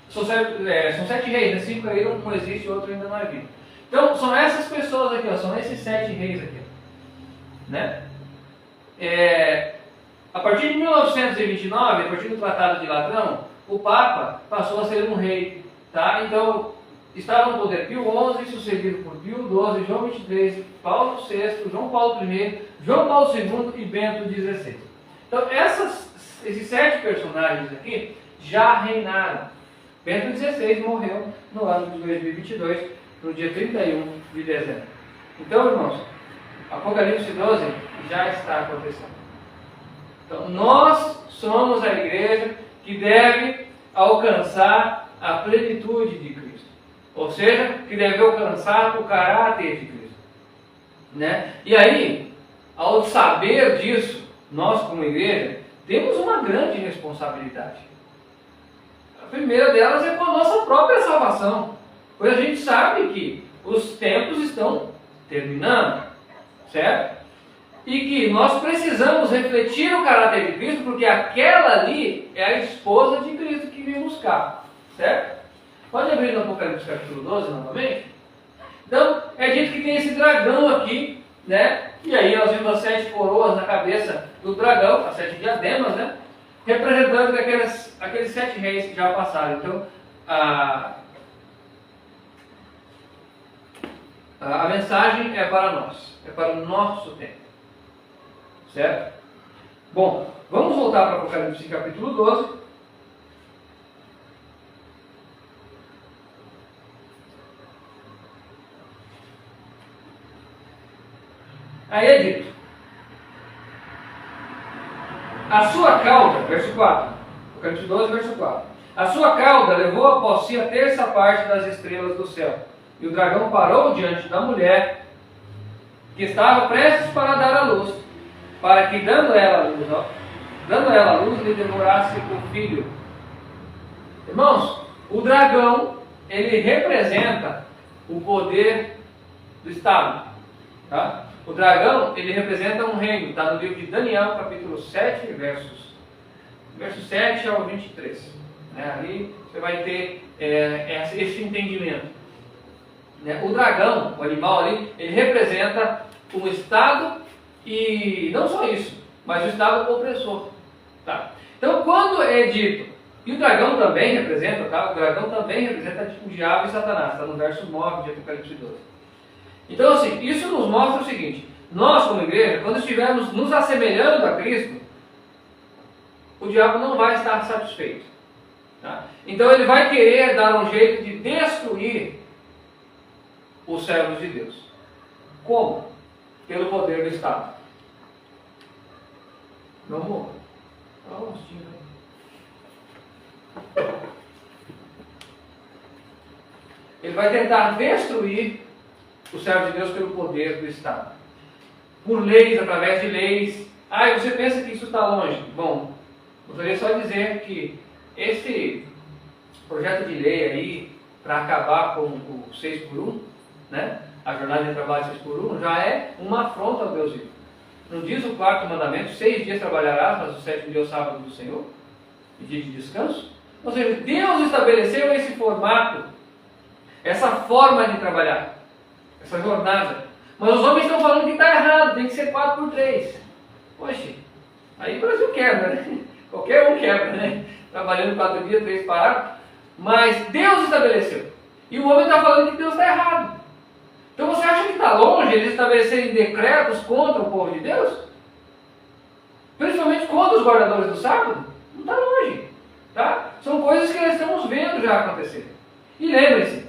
são 7 reis, né? 5 aí, um existe, o outro ainda não é vivo. Então, são essas pessoas aqui, ó, são esses 7 reis aqui. Né? A partir de 1929, a partir do Tratado de Latrão, o Papa passou a ser um rei. Tá? Então, estava no poder Pio XI, sucedido por Pio XII, João XXIII, Paulo VI, João Paulo I, João Paulo II e Bento XVI. Então, esses 7 personagens aqui já reinaram. Bento XVI morreu no ano de 2022, no dia 31 de dezembro. Então, irmãos, Apocalipse 12 já está acontecendo. Então, nós somos a igreja que deve alcançar a plenitude de Cristo. Ou seja, que deve alcançar o caráter de Cristo. Né? E aí, ao saber disso, nós como igreja, temos uma grande responsabilidade. A primeira delas é com a nossa própria salvação. Pois a gente sabe que os tempos estão terminando. Certo? E que nós precisamos refletir o caráter de Cristo, porque aquela ali é a esposa de Cristo que vem buscar. Certo? Pode abrir no Apocalipse capítulo 12 novamente. Então, é dito que tem esse dragão aqui, né? E aí nós vimos as 7 coroas na cabeça do dragão, as 7 diademas, né? Representando aqueles 7 reis que já passaram. Então, a mensagem é para nós, é para o nosso tempo. Certo? Bom, vamos voltar para o Apocalipse capítulo 12. Aí é dito: a sua cauda, verso 4, Apocalipse 12, verso 4. A sua cauda levou após si a terça parte das estrelas do céu. E o dragão parou diante da mulher, que estava prestes para dar à luz, para que, dando ela a luz, lhe devorasse o filho. Irmãos, o dragão, ele representa o poder do Estado. Tá? O dragão, ele representa um reino. Está no livro de Daniel, capítulo 7, verso 7 ao 23. Ali você vai ter esse entendimento. O dragão, o animal ali, ele representa um Estado e não só isso, mas o Estado opressor. Tá? Então, quando é dito, e o dragão também representa, tá? O dragão também representa o diabo e Satanás, está no verso 9 de Apocalipse 12. Então, assim, isso nos mostra o seguinte: nós, como igreja, quando estivermos nos assemelhando a Cristo, o diabo não vai estar satisfeito. Tá? Então, ele vai querer dar um jeito de destruir os servos de Deus. Como? Pelo poder do Estado. Vamos dar um rostinho aí. Ele vai tentar destruir os servos de Deus pelo poder do Estado. Por leis, através de leis. E você pensa que isso está longe? Bom, gostaria só de dizer que esse projeto de lei aí, para acabar com o 6x1, né? A jornada de trabalho 6x1, já é uma afronta ao Deus vivo. Não diz o 4º mandamento: 6 dias trabalharás, mas o 7º dia é o sábado do Senhor, e dia de descanso? Ou seja, Deus estabeleceu esse formato, essa forma de trabalhar, essa jornada. Mas os homens estão falando que está errado, tem que ser 4x3. Poxa, aí o Brasil quebra, né? Qualquer um quebra, né? Trabalhando 4 dias, 3 parados. Mas Deus estabeleceu. E o homem está falando que Deus está errado. Então você acha que está longe eles estabelecerem decretos contra o povo de Deus? Principalmente contra os guardadores do sábado? Não está longe. Tá? São coisas que nós estamos vendo já acontecer. E lembre-se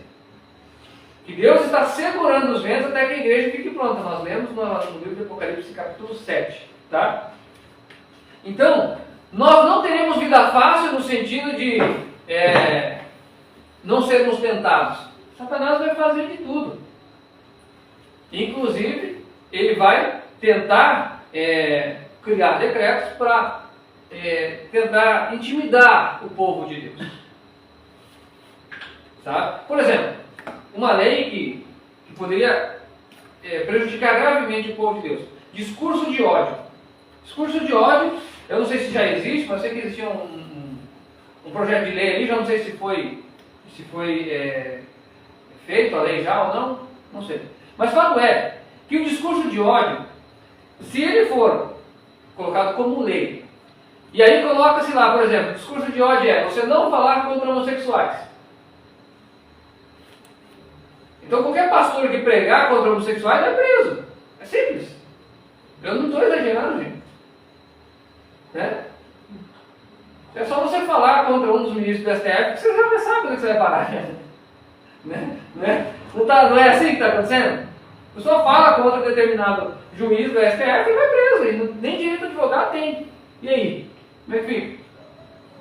que Deus está segurando os ventos até que a igreja fique pronta. Nós lemos no livro de Apocalipse capítulo 7. Tá? Então, Nós não teremos vida fácil no sentido de não sermos tentados. Satanás vai fazer de tudo. Inclusive, ele vai tentar criar decretos para tentar intimidar o povo de Deus. Sabe? Por exemplo, uma lei que poderia prejudicar gravemente o povo de Deus. Discurso de ódio. Discurso de ódio, eu não sei se já existe, mas eu sei que existia um projeto de lei ali, já não sei se foi feito a lei já ou não sei. Mas o fato é que o discurso de ódio, se ele for colocado como lei, e aí coloca-se lá, por exemplo, discurso de ódio é você não falar contra homossexuais. Então qualquer pastor que pregar contra homossexuais é preso. É simples. Eu não estou exagerando, gente. Né? É só você falar contra um dos ministros do STF que você já sabe onde você vai parar. Né? Não é assim que está acontecendo? A pessoa fala contra determinado juiz do STF e vai preso. E nem direito de advogado tem. E aí? Como é que fica?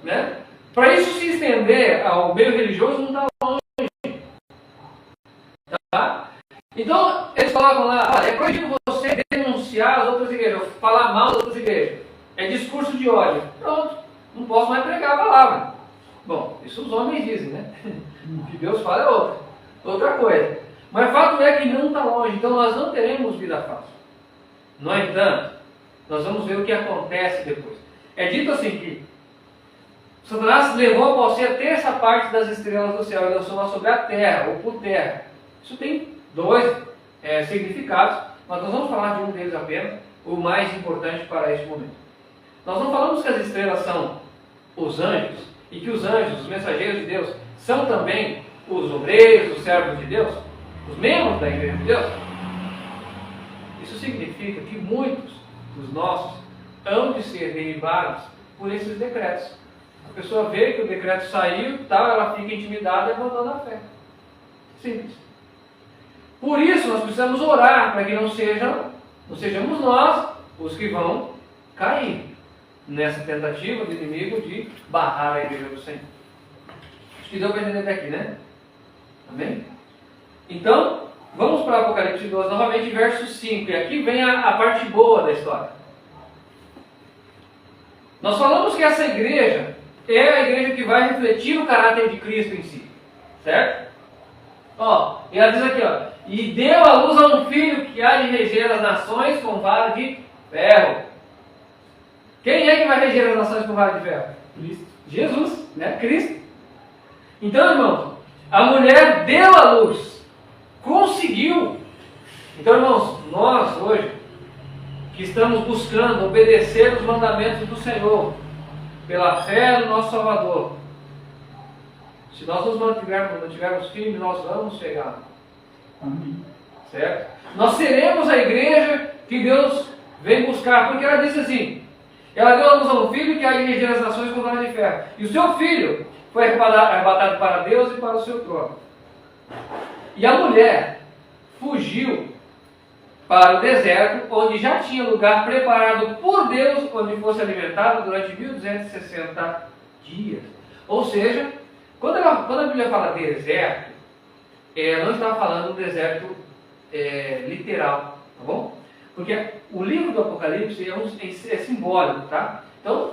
Né? Para isso se estender ao meio religioso não está longe. Tá? Então, eles colocam lá, olha, é proibido você denunciar as outras igrejas, falar mal das outras igrejas. É discurso de ódio. Pronto, não posso mais pregar a palavra. Bom, isso os homens dizem, né? O que Deus fala é outra coisa. Mas o fato é que não está longe, então nós não teremos vida fácil. No entanto, nós vamos ver o que acontece depois. É dito assim que Satanás levou após si a terça parte das estrelas do céu e lançou-las sobre a terra, ou por terra. Isso tem dois significados, mas nós vamos falar de um deles apenas, o mais importante para este momento. Nós não falamos que as estrelas são os anjos, e que os anjos, os mensageiros de Deus, são também os obreiros, os servos de Deus, os membros da igreja de Deus? Isso significa que muitos dos nossos hão de ser derivados por esses decretos. A pessoa vê que o decreto saiu, tal, ela fica intimidada e abandona a fé. Simples. Por isso nós precisamos orar para que não sejamos nós os que vão cair nessa tentativa do inimigo de barrar a igreja do Senhor. Acho que deu para entender até aqui, né? Amém? Então, vamos para Apocalipse 12 novamente, verso 5. E aqui vem a parte boa da história. Nós falamos que essa igreja é a igreja que vai refletir o caráter de Cristo em si. Certo? E ela diz aqui, e deu à luz a um filho que há de reger as nações com vara de ferro. Quem é que vai reger as nações com vara de ferro? Cristo. Jesus, né? Cristo. Então, irmãos, a mulher deu à luz, conseguiu. Então, irmãos, nós hoje, que estamos buscando obedecer os mandamentos do Senhor, pela fé no nosso Salvador, se nós nos mantivermos firmes, nós vamos chegar. Amém. Certo? Nós seremos a igreja que Deus vem buscar, porque ela disse assim, ela deu a luz a um filho que há de reger as nações com vara de ferro. E o seu filho foi arrebatado para Deus e para o seu trono. E a mulher fugiu para o deserto, onde já tinha lugar preparado por Deus, onde fosse alimentada durante 1260 dias. Ou seja, quando a Bíblia fala deserto, não está falando um deserto literal, tá bom? Porque o livro do Apocalipse é simbólico, tá? Então,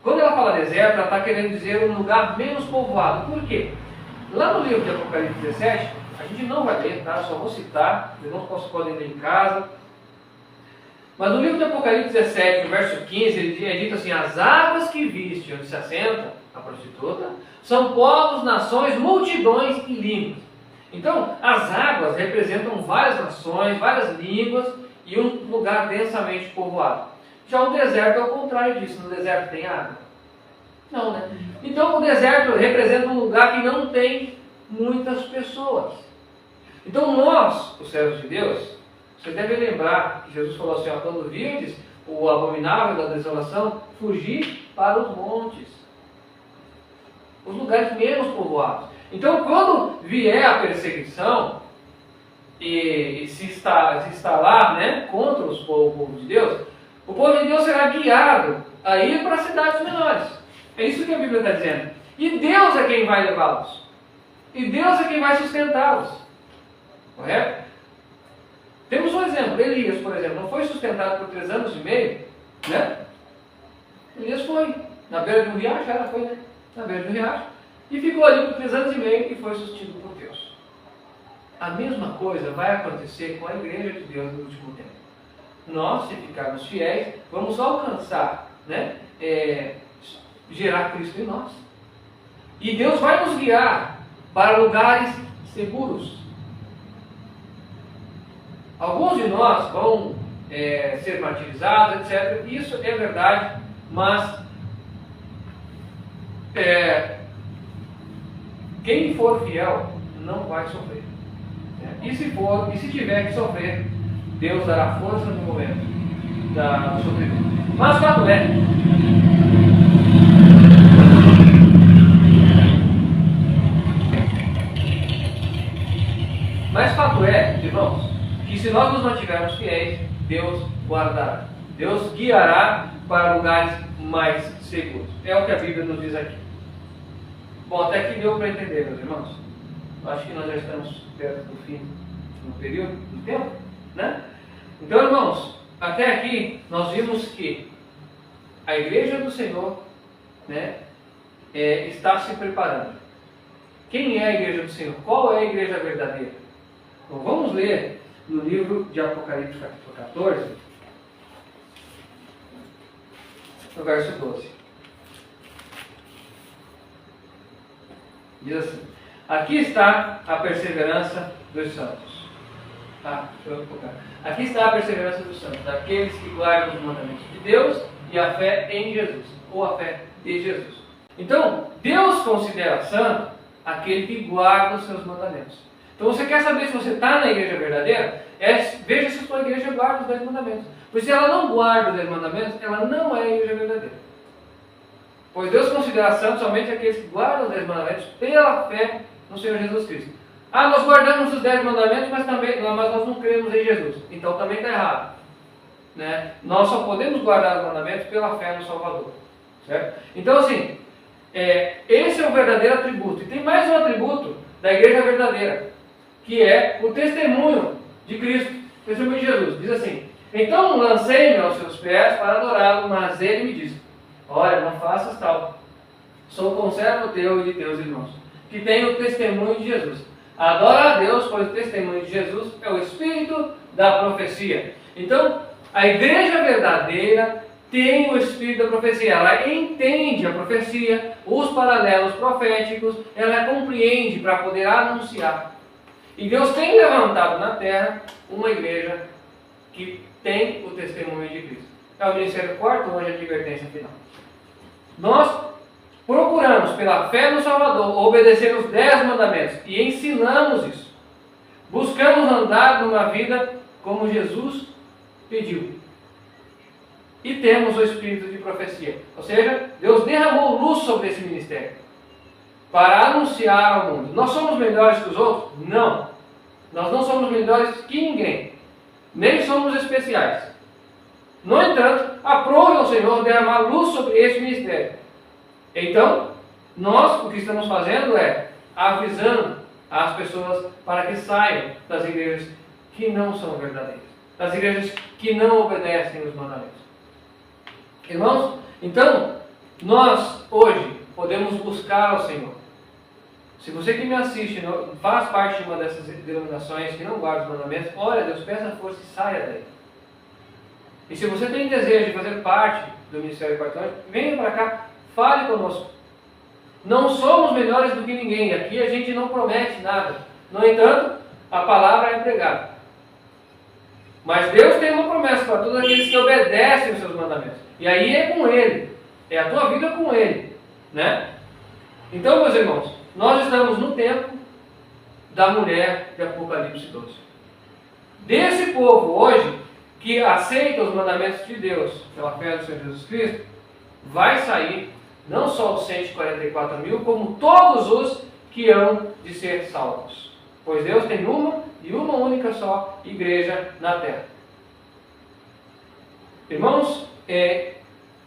quando ela fala deserto, ela está querendo dizer um lugar menos povoado. Por quê? Lá no livro de Apocalipse 17, a gente não vai ler, tá? Só vou citar, os irmãos podem ler em casa. Mas no livro de Apocalipse 17, no verso 15, ele é dito assim, as águas que viste, onde se assenta a prostituta, são povos, nações, multidões e línguas. Então, as águas representam várias nações, várias línguas e um lugar densamente povoado. Já o deserto é o contrário disso. No deserto tem água? Não, né? Então, o deserto representa um lugar que não tem muitas pessoas. Então, nós, os servos de Deus, você deve lembrar que Jesus falou assim, quando virdes o abominável da desolação, fugir para os montes. Os lugares menos povoados. Então, quando vier a perseguição e se instalar, né, contra o povo de Deus, O povo de Deus será guiado a ir para cidades menores. É isso que a Bíblia está dizendo. E Deus é quem vai levá-los. E Deus é quem vai sustentá-los. Correto? Temos um exemplo. Elias, por exemplo, não foi sustentado por 3 anos e meio, né? Elias foi. Na beira de um riacho, ela foi, né? Na beira de um riacho. E ficou ali por 3 anos e meio e foi sustido por Deus. A mesma coisa vai acontecer com a igreja de Deus no último tempo. Nós, se ficarmos fiéis, vamos alcançar, né? Gerar Cristo em nós. E Deus vai nos guiar para lugares seguros. Alguns de nós vão ser martirizados, etc. Isso é verdade, mas quem for fiel não vai sofrer. E se tiver que sofrer, Deus dará força no momento do sofrimento. Mas fato é, irmãos, que se nós nos mantivermos fiéis, Deus guardará. Deus guiará para lugares mais seguros. É o que a Bíblia nos diz aqui. Bom, até que deu para entender, meus irmãos. Acho que nós já estamos perto do fim do período, do tempo, né? Então, irmãos, até aqui nós vimos que a igreja do Senhor, né, está se preparando. Quem é a igreja do Senhor? Qual é a igreja verdadeira? Então, vamos ler no livro de Apocalipse, capítulo 14, no verso 12. Diz assim: aqui está a perseverança dos santos. Aqui está a perseverança dos santos, daqueles que guardam os mandamentos de Deus e a fé em Jesus, ou a fé de Jesus. Então, Deus considera santo aquele que guarda os seus mandamentos. Então, você quer saber se você está na igreja verdadeira? Veja se a sua igreja guarda os 10 mandamentos. Pois se ela não guarda os 10 mandamentos, ela não é a igreja verdadeira. Pois Deus considera santo somente aqueles que guardam os 10 mandamentos pela fé no Senhor Jesus Cristo. Ah, nós guardamos os 10 mandamentos, mas nós não cremos em Jesus. Então também está errado. Né? Nós só podemos guardar os mandamentos pela fé no Salvador. Certo? Então assim, esse é o verdadeiro atributo. E tem mais um atributo da igreja verdadeira, que é o testemunho de Cristo, o testemunho de Jesus. Diz assim: então lancei-me aos seus pés para adorá-lo, mas ele me disse: olha, não faças tal. Sou conservo teu e de teus irmãos, que tem o testemunho de Jesus. Adora a Deus, pois o testemunho de Jesus é o espírito da profecia. Então, a igreja verdadeira tem o espírito da profecia. Ela entende a profecia, os paralelos proféticos, ela compreende para poder anunciar. E Deus tem levantado na terra uma igreja que tem o testemunho de Cristo. É o ministério quarto, hoje a advertência final. Nós procuramos, pela fé no Salvador, obedecer os 10 mandamentos e ensinamos isso. Buscamos andar numa vida como Jesus pediu. E temos o espírito de profecia. Ou seja, Deus derramou luz sobre esse ministério para anunciar ao mundo. Nós somos melhores que os outros? Não. Nós não somos melhores que ninguém. Nem somos especiais. No entanto, aprove ao Senhor derramar luz sobre esse ministério. Então, nós o que estamos fazendo é avisando as pessoas para que saiam das igrejas que não são verdadeiras, das igrejas que não obedecem os mandamentos. Irmãos, então, nós hoje podemos buscar ao Senhor. Se você que me assiste faz parte de uma dessas denominações que não guarda os mandamentos, olha, Deus, peça força e saia daí. E se você tem desejo de fazer parte do Ministério Quarto, venha para cá, fale conosco. Não somos melhores do que ninguém. Aqui a gente não promete nada. No entanto, a palavra é pregada. Mas Deus tem uma promessa para todos aqueles que obedecem os seus mandamentos. E aí é com Ele. É a tua vida com Ele. Né? Então, meus irmãos, nós estamos no tempo da mulher de Apocalipse 12. Desse povo hoje, que aceita os mandamentos de Deus pela fé do Senhor Jesus Cristo, vai sair não só os 144 mil, como todos os que hão de ser salvos. Pois Deus tem uma e uma única só igreja na terra. Irmãos,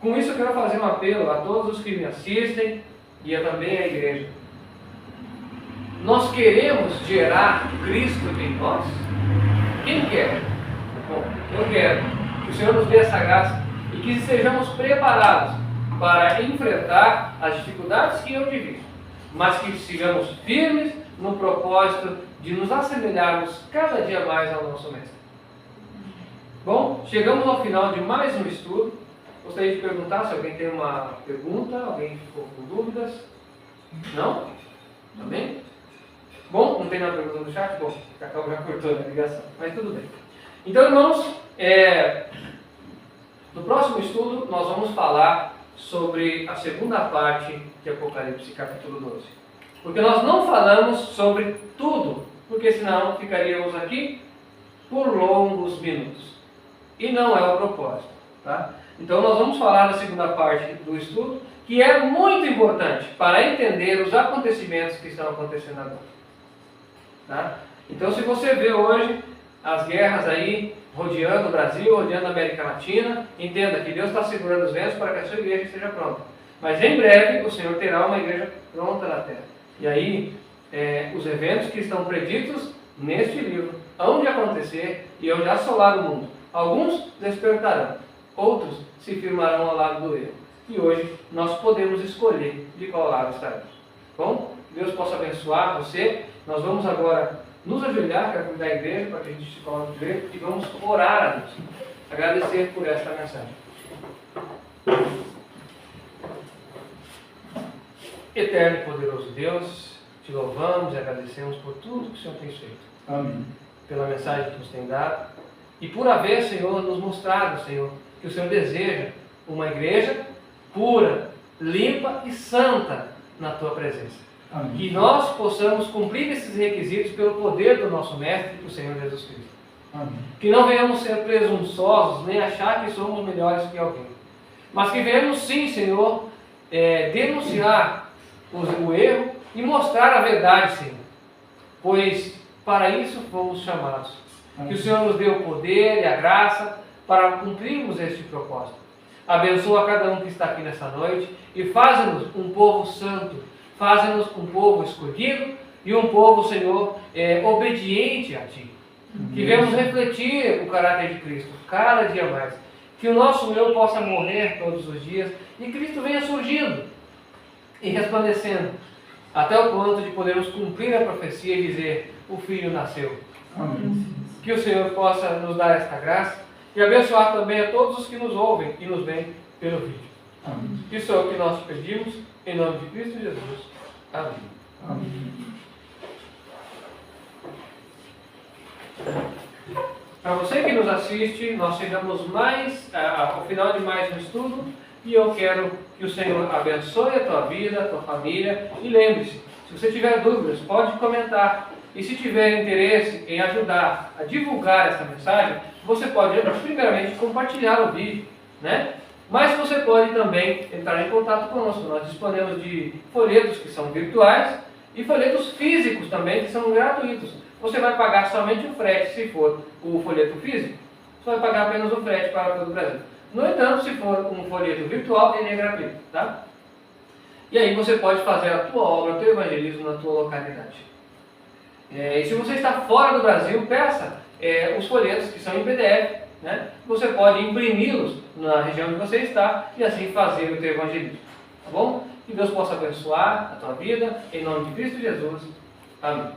com isso eu quero fazer um apelo a todos os que me assistem e também à igreja. Nós queremos gerar Cristo em nós? Quem quer? Bom, eu quero que o Senhor nos dê essa graça e que estejamos preparados para enfrentar as dificuldades que eu divido, mas que sigamos firmes no propósito de nos assemelharmos cada dia mais ao nosso Mestre. Bom, chegamos ao final de mais um estudo. Gostaria de perguntar se alguém tem uma pergunta, alguém ficou com dúvidas? Não? Amém? Bom, não tem nada pergunta no chat? Bom, acabou já cortando a ligação, mas tudo bem. Então, irmãos, no próximo estudo nós vamos falar sobre a segunda parte de Apocalipse, capítulo 12. Porque nós não falamos sobre tudo, porque senão ficaríamos aqui por longos minutos. E não é o propósito, tá? Então nós vamos falar da segunda parte do estudo, que é muito importante para entender os acontecimentos que estão acontecendo agora. Tá? Então se você vê hoje as guerras aí rodeando o Brasil, rodeando a América Latina, entenda que Deus está segurando os ventos para que a sua igreja esteja pronta. Mas em breve o Senhor terá uma igreja pronta na terra. E aí os eventos que estão preditos neste livro hão de acontecer e hão de assolar o mundo. Alguns despertarão, outros se firmarão ao lado do erro. E hoje nós podemos escolher de qual lado estaremos. Bom, Deus possa abençoar você. Nós vamos agora nos ajoelhar, quero convidar a igreja para que a gente se coloque de joelho e vamos orar a Deus. Agradecer por esta mensagem. Eterno e poderoso Deus, te louvamos e agradecemos por tudo que o Senhor tem feito. Amém. Pela mensagem que nos tem dado e por haver, Senhor, nos mostrado, Senhor, que o Senhor deseja uma igreja pura, limpa e santa na Tua presença. Amém. Que nós possamos cumprir esses requisitos pelo poder do nosso Mestre, o Senhor Jesus Cristo. Amém. Que não venhamos ser presunçosos, nem achar que somos melhores que alguém. Mas que venhamos sim, Senhor, denunciar o erro e mostrar a verdade, Senhor. Pois para isso fomos chamados. Que o Senhor nos dê o poder e a graça para cumprirmos este propósito. Abençoa cada um que está aqui nessa noite e faz-nos um povo santo, faz-nos um povo escolhido e um povo, Senhor, obediente a Ti. Que venhamos refletir o caráter de Cristo cada dia mais. Que o nosso eu possa morrer todos os dias e Cristo venha surgindo e resplandecendo até o ponto de podermos cumprir a profecia e dizer: o Filho nasceu. Amém. Que o Senhor possa nos dar esta graça e abençoar também a todos os que nos ouvem e nos veem pelo vídeo. Amém. Isso é o que nós pedimos, em nome de Cristo Jesus. Amém. Amém. Para você que nos assiste, nós chegamos ao final de mais um estudo e eu quero que o Senhor abençoe a tua vida, a tua família e lembre-se, se você tiver dúvidas, pode comentar. E se tiver interesse em ajudar a divulgar essa mensagem, você pode primeiramente compartilhar o vídeo, né? Mas você pode também entrar em contato conosco. Nós disponemos de folhetos que são virtuais e folhetos físicos também que são gratuitos. Você vai pagar somente o frete se for o folheto físico, você vai pagar apenas o frete para todo o Brasil. No entanto, se for um folheto virtual, ele é gratuito, tá? E aí você pode fazer a tua obra, o teu evangelismo na tua localidade. E se você está fora do Brasil, peça os folhetos que são em PDF, né? Você pode imprimi-los na região onde você está e assim fazer o teu evangelismo, tá bom? Que Deus possa abençoar a tua vida, em nome de Cristo Jesus. Amém.